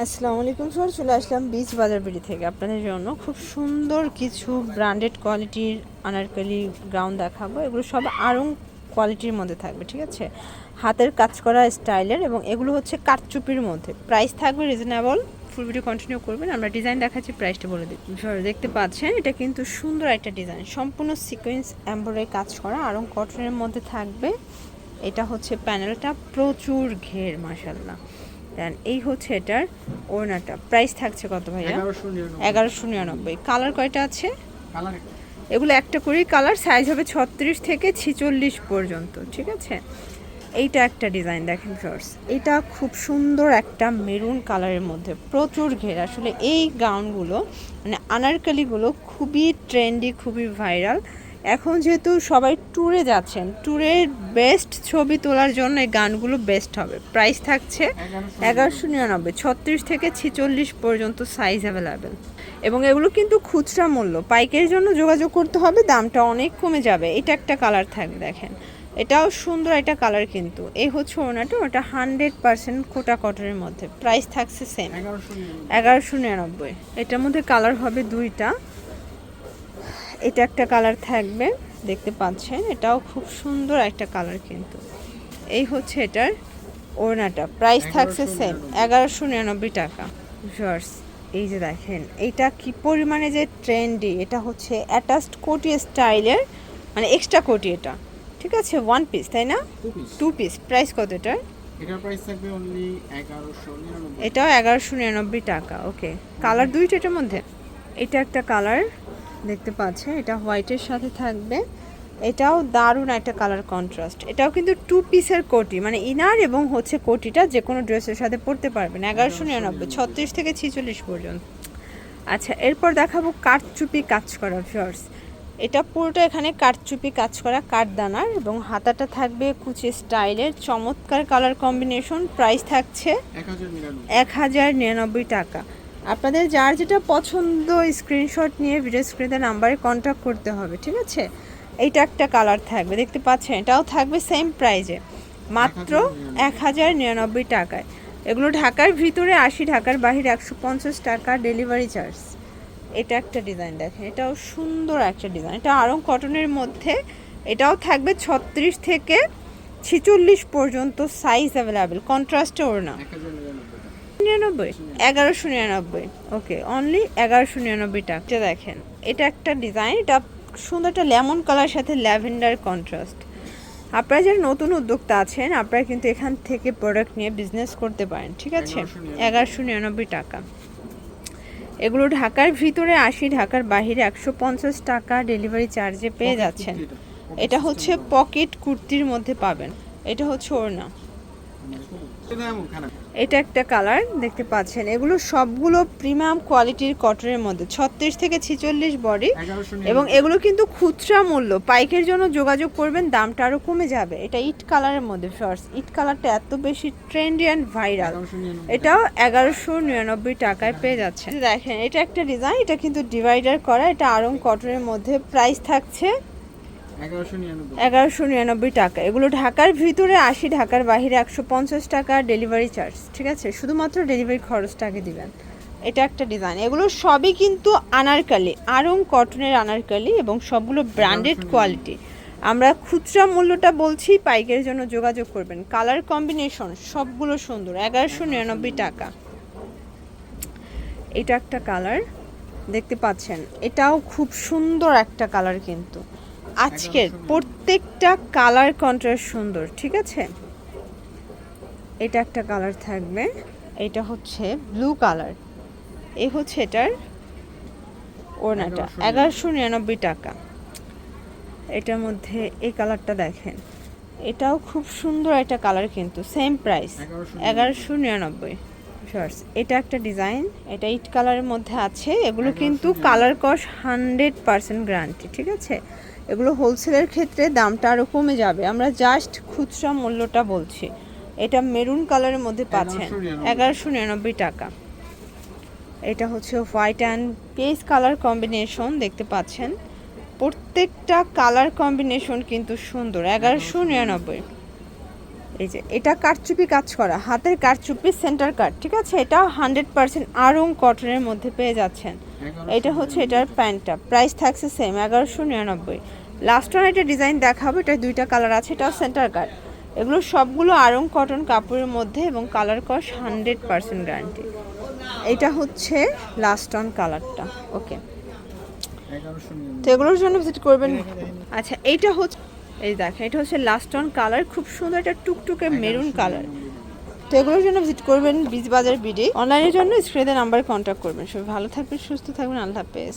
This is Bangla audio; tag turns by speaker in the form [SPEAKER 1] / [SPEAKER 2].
[SPEAKER 1] আসসালামু আলাইকুম স্যার, চলে আসলাম বিচ বাজার বিডি থেকে আপনাদের জন্য খুব সুন্দর কিছু ব্র্যান্ডেড কোয়ালিটির আনারকলি গাউন দেখাবো। এগুলো সব আড়ং কোয়ালিটির মধ্যে থাকবে, ঠিক আছে, হাতের কাজ করা স্টাইলের, এবং এগুলো হচ্ছে কারচুপির মধ্যে। প্রাইস থাকবে রিজনেবল। ফুল ভিডিও কন্টিনিউ করবেন। আমরা ডিজাইন দেখাচ্ছি, প্রাইসটা বলে দিই। দেখতে পাচ্ছেন এটা কিন্তু সুন্দর একটা ডিজাইন, সম্পূর্ণ সিকোয়েন্স এমব্রয়ডারি কাজ করা আড়ং কটনের মধ্যে থাকবে। এটা হচ্ছে প্যানেলটা, প্রচুর ঘের, মাশাআল্লাহ। দেন এই হচ্ছে এটার ওড়নাটা। প্রাইস থাকছে কত ভাইয়া? 1199। কালার কয়টা আছে? এগুলো একটা করেই কালার, সাইজ হবে 36 থেকে 46 পর্যন্ত, ঠিক আছে। এইটা একটা ডিজাইন দেখেন ফ্রেন্ডস, এটা খুব সুন্দর একটা মেরুন কালারের মধ্যে, প্রচুর ঘের। আসলে এই গাউনগুলো মানে আনারকলিগুলো খুবই ট্রেন্ডি, খুবই ভাইরাল। এখন যেহেতু সবাই ট্যুরে যাচ্ছেন, ট্যুরের বেস্ট ছবি তোলার জন্য এই গানগুলো বেস্ট হবে। প্রাইস থাকছে 1199, 36 থেকে 46 পর্যন্ত সাইজ অ্যাভেলেবেল। এবং এগুলো কিন্তু খুচরা মূল্য, পাইকারির জন্য যোগাযোগ করতে হবে, দামটা অনেক কমে যাবে। এটা একটা কালার থাকবে দেখেন, এটাও সুন্দর একটা কালার। কিন্তু এই হচ্ছে ওনাটা, ওটা 100% কোটা কটনের মধ্যে। প্রাইস থাকছে সেম 1199। এটার মধ্যে কালার হবে দুইটা। এটা একটা কালার থাকবে, দেখতে পাচ্ছেন, এটাও খুব সুন্দর একটা কালার। কিন্তু এই হচ্ছে এটার ওড়নাটা। প্রাইস থাকছে সেম 1199 টাকা। ভিউয়ার্স এই যে দেখেন, এইটা কি পরিমাণে যে ট্রেন্ডি। এটা হচ্ছে অ্যাটাচড কোটি স্টাইলের, মানে এক্সট্রা কোটি এটা, ঠিক আছে। ওয়ান পিস তাই না? Two piece. প্রাইস কত এটার?
[SPEAKER 2] এটার প্রাইস থাকবে অনলি 1199।
[SPEAKER 1] এটাও 1199 টাকা। ওকে, কালার দুইটা এটার মধ্যে। এটা একটা কালার দেখতে পাচ্ছেন, এটা হোয়াইটের সাথে থাকবে। এটাও দারুণ একটা কালার কন্ট্রাস্ট। এটাও কিন্তু টু পিসের কোটি, মানে ইনার এবং হচ্ছে কোটিটা যে কোনো ড্রেসের সাথে পরতে পারবেন। 1199, 36 থেকে 46 পর্যন্ত। আচ্ছা, এরপর দেখাবো কাঠচুপি কাজ করা ফিয়ার্স। এটা পুরোটা এখানে কাঠচুপি কাজ করা, কাঠদানার, এবং হাতাটা থাকবে কুচি স্টাইলের, চমৎকার কালার কম্বিনেশন। প্রাইস থাকছে 1099 টাকা। আপনাদের যার যেটা পছন্দ স্ক্রিনশট নিয়ে ভিডিও স্ক্রিনে নাম্বারে কন্ট্যাক্ট করতে হবে, ঠিক আছে। এইটা একটা কালার থাকবে, দেখতে পাচ্ছেন, এটাও থাকবে সেম প্রাইজে, মাত্র 1099 টাকায়। এগুলো ঢাকার ভিতরে 80, ঢাকার বাহিরে 150 টাকা ডেলিভারি চার্জ। এটা একটা ডিজাইন দেখেন, এটাও সুন্দর একটা ডিজাইন, এটা আড়ং কটনের মধ্যে। এটাও থাকবে 36 থেকে 46 পর্যন্ত সাইজ অ্যাভেলেবেল, কন্ট্রাস্টে ওড়না। 99, 1199। ওকে, অনলি 1199 টাকা। এটা দেখেন, এটা একটা ডিজাইন, এটা সুন্দর একটা লেমন কালার সাথে ল্যাভেন্ডার কন্ট্রাস্ট। আপনারা যারা নতুন উদ্যোক্তা আছেন, আপনারা কিন্তু এখান থেকে প্রোডাক্ট নিয়ে বিজনেস করতে পারেন, ঠিক আছে। 1199 টাকা। এগুলো ঢাকার ভিতরে 80, ঢাকার বাহিরে 150 টাকা ডেলিভারি চার্জে পেয়ে যাচ্ছেন। এটা হচ্ছে পকেট কুর্তির মধ্যে পাবেন। এটা হচ্ছে ওড়না। এটা একটা কালার দেখতে পাচ্ছেন। এগুলো সবগুলো প্রিমিয়াম কোয়ালিটির কটনের মধ্যে, 36 থেকে 46 বডি, এবং এগুলো কিন্তু খুচরা মূল্য। পাইকের জন্য যোগাযোগ করবেন, দামটা আরও কমে যাবে। এটা ইট কালারের মধ্যে শর্টস, ইট কালারটা এত বেশি ট্রেন্ডি অ্যান্ড ভাইরাল। এটাও 1199 টাকায় পেয়ে যাচ্ছে। দেখেন, এটা একটা ডিজাইন, এটা কিন্তু ডিভাইডার করা, এটা আড়ং কটনের মধ্যে। প্রাইস থাকছে 1199 টাকা। এগুলো ঢাকার ভিতরে 80, ঢাকার বাহিরে 150 টাকা ডেলিভারি চার্জ, ঠিক আছে। শুধুমাত্র ডেলিভারি খরচটা আগে দিবেন। এটা একটা ডিজাইন, এগুলো সবই কিন্তু আনারকলি, আড়ং কটনের আনারকলি, এবং সবগুলো ব্র্যান্ডেড কোয়ালিটি। আমরা খুচরা মূল্যটা বলছি, পাইকারের জন্য যোগাযোগ করবেন। কালার কম্বিনেশন সবগুলো সুন্দর, 1199 টাকা। এটা একটা কালার দেখতে পাচ্ছেন, এটাও খুব সুন্দর একটা কালার। কিন্তু আজকের প্রত্যেকটা কালার কন্ট্রাস্ট সুন্দর, ঠিক আছে। এটা একটা কালার থাকবে, এটা হচ্ছে ব্লু কালার। এই হচ্ছে এটার ওড়নাটা, 1199 টাকা। এটার মধ্যে এই কালারটা দেখেন, এটাও খুব সুন্দর একটা কালার, কিন্তু সেম প্রাইস 1199। এটা একটা ডিজাইন, এটা ইট কালারের মধ্যে আছে। এগুলো কিন্তু কালার কস 100% গ্যারান্টি, ঠিক আছে। এগুলো হোলসেলের ক্ষেত্রে দামটা আরও কমে যাবে, আমরা জাস্ট খুচরা মূল্যটা বলছি। এটা মেরুন কালারের মধ্যে পাচ্ছেন 1199 টাকা। এটা হচ্ছে white and page colour combination, দেখতে পাচ্ছেন, প্রত্যেকটা কালার কম্বিনেশন কিন্তু সুন্দর। 1199। এই যে এটা কারচুপি কাজ করা, হাতের কারচুপি সেন্টার কাট, ঠিক আছে। এটা 100% আড়ং কটনের মধ্যে পেয়ে যাচ্ছেন। এটা হচ্ছে এটার প্যান্টটা, প্রাইস থাকছে সেম 1199। লাস্ট ওয়ান একটা ডিজাইন দেখাবো, এটা দুইটা কালার আছে, এটাও সেন্টার কাট। এগুলো সবগুলো আড়ং কটন কাপড়ের মধ্যে এবং কালার কস 100% গ্যারান্টি। এটা হচ্ছে লাস্ট অন কালারটা, ওকে।
[SPEAKER 2] 1199।
[SPEAKER 1] তো এগুলোর জন্য ভিজিট করবেন। আচ্ছা এইটা হচ্ছে, এই দেখেন এটা হচ্ছে লাস্ট অন কালার, খুব সুন্দর একটা টুকটুকে মেরুন কালার। তো এগুলোর জন্য ভিজিট করবেন বীজ বাজার বিডি। অনলাইনের জন্য স্ক্রিনে নাম্বারে কন্ট্যাক্ট করবেন। সবাই ভালো থাকবেন, সুস্থ থাকবেন, আল্লাহ হাফেজ।